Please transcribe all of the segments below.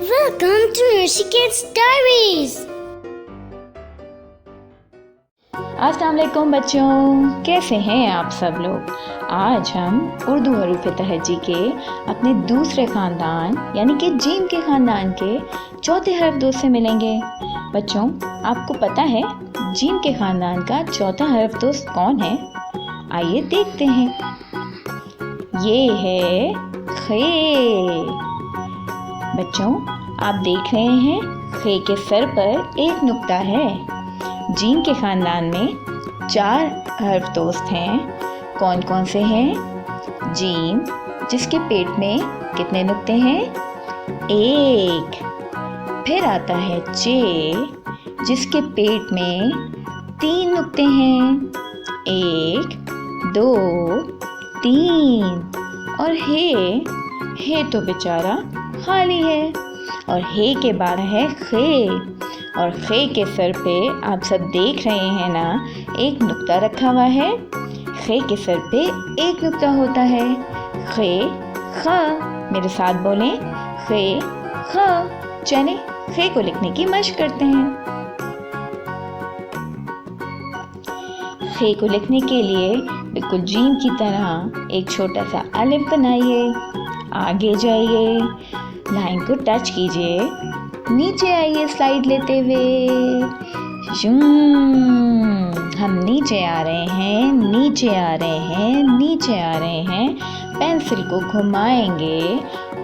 Welcome to Rishiket's Diaries. अस्सलाम वालेकुम बच्चों, कैसे हैं आप सब लोग। आज हम उर्दू हरूफ तहज्जी के अपने दूसरे ख़ानदान यानी कि जीम के ख़ानदान के चौथे हरफ दोस्त से मिलेंगे। बच्चों, आपको पता है जीम के ख़ानदान का चौथा हरफ दोस्त कौन है? आइए देखते हैं। ये है खे। बच्चों, आप देख रहे हैं खे के सर पर एक नुक्ता है। जीम के ख़ानदान में 4 हर्फ दोस्त हैं। कौन कौन से हैं? जीम, जिसके पेट में कितने नुक्ते हैं? 1। फिर आता है जे, जिसके पेट में 3 नुक्ते हैं। 1, 2, 3। और हे तो बेचारा खाली है। और हे के बाद है खे। और खे के सर पे आप सब देख रहे हैं ना, एक नुक्ता रखा हुआ है। खे के सर पे एक नुक्ता होता है। खे ख। मेरे साथ बोलें, खे ख। चलें खे को लिखने की मशक करते हैं। खे को लिखने के लिए बिल्कुल जीम की तरह एक छोटा सा अलिफ बनाइए, आगे जाइए, लाइन को टच कीजिए, नीचे आइए स्लाइड लेते हुए। हम नीचे आ रहे हैं, नीचे आ रहे हैं, नीचे आ रहे हैं। पेंसिल को घुमाएंगे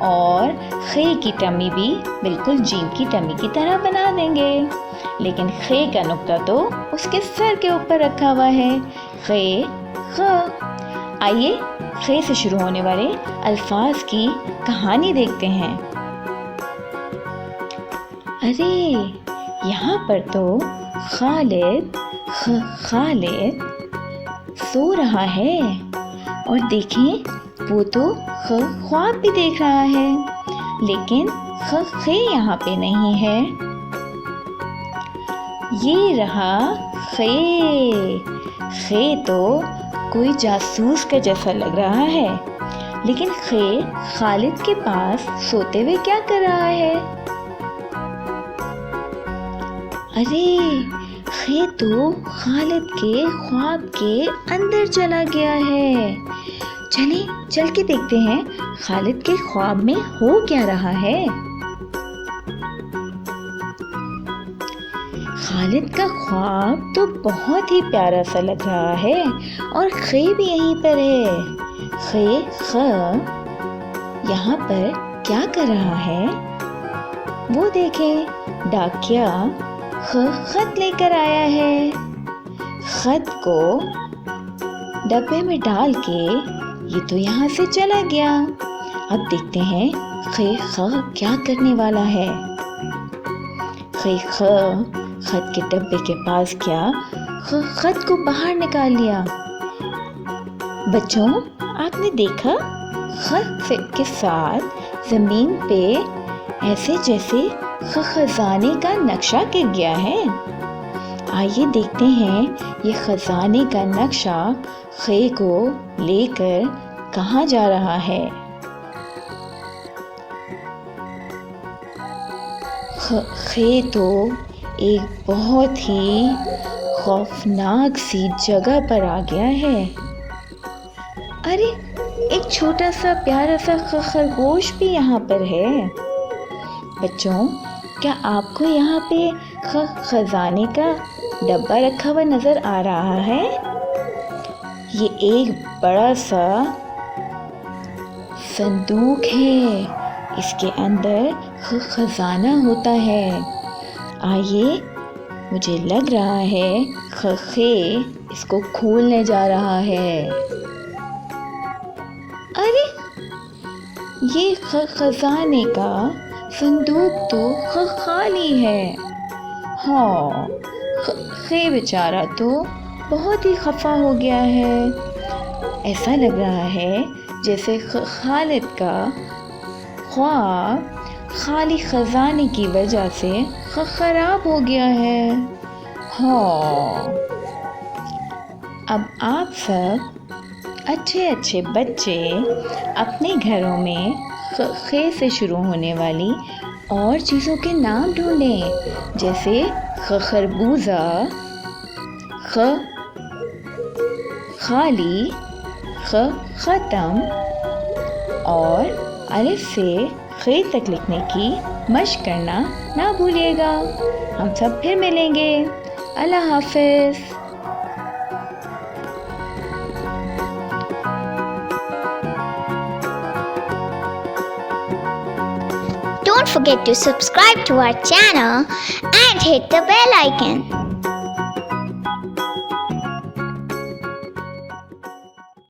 और खे की टमी भी बिल्कुल जीम की टमी की तरह बना देंगे। लेकिन खे का नुक्ता तो उसके सर के ऊपर रखा हुआ है। खे ख। आइए खे से शुरू होने वाले अल्फाज की कहानी देखते हैं। अरे, यहाँ पर तो खालिद सो रहा है। और देखें, वो तो ख्वाब भी देख रहा है, लेकिन खे यहाँ पे नहीं है। ये रहा खे तो कोई जासूस का जैसा लग रहा है, लेकिन खे खालिद के पास सोते हुए क्या कर रहा है? अरे, खे तो खालिद के ख्वाब के अंदर चला गया है। चल के देखते हैं खालिद के ख्वाब में हो क्या रहा है। खालिद का ख्वाब तो बहुत ही प्यारा सा लग रहा है और खे भी यहीं पर है। खे ख यहाँ पर क्या कर रहा है? वो देखें, डाकिया खत लेकर आया है। खत को डब्बे में डाल के ये तो यहाँ से चला गया। अब देखते हैं खे ख क्या करने वाला है। खे ख खत के डब्बे के पास गया, खत को बाहर निकाल लिया। बच्चों, आपने देखा खत के साथ जमीन पे ऐसे जैसे खजाने का नक्शा गिर गया है। आइए देखते हैं ये खजाने का नक्शा खे को लेकर कहाँ जा रहा है। खे तो एक बहुत ही खौफनाक सी जगह पर आ गया है। अरे, एक छोटा सा प्यारा सा खरगोश भी यहाँ पर है। बच्चों, क्या आपको यहाँ पे खजाने का डब्बा रखा हुआ नजर आ रहा है? ये एक बड़ा सा संदूक है, इसके अंदर खजाना होता है। आइए, मुझे लग रहा है खे इसको खोलने जा रहा है। अरे, ये खजाने का संदूक तो खाली है। हाँ, खे बेचारा तो बहुत ही खफा हो गया है। ऐसा लग रहा है जैसे खालिद का ख्वाब खाली खजाने की वजह से खराब हो गया है। हाँ, अब आप सब अच्छे बच्चे अपने घरों में खे से शुरू होने वाली اور چیزوں کے نام ڈھونڈیں، جیسے خربوزہ، خالی، ختم، اور الف سے خ تک لکھنے کی مشق کرنا نہ بھولیے گا۔ ہم سب پھر ملیں گے۔ اللہ حافظ۔ Don't forget to subscribe to our channel and hit the bell icon.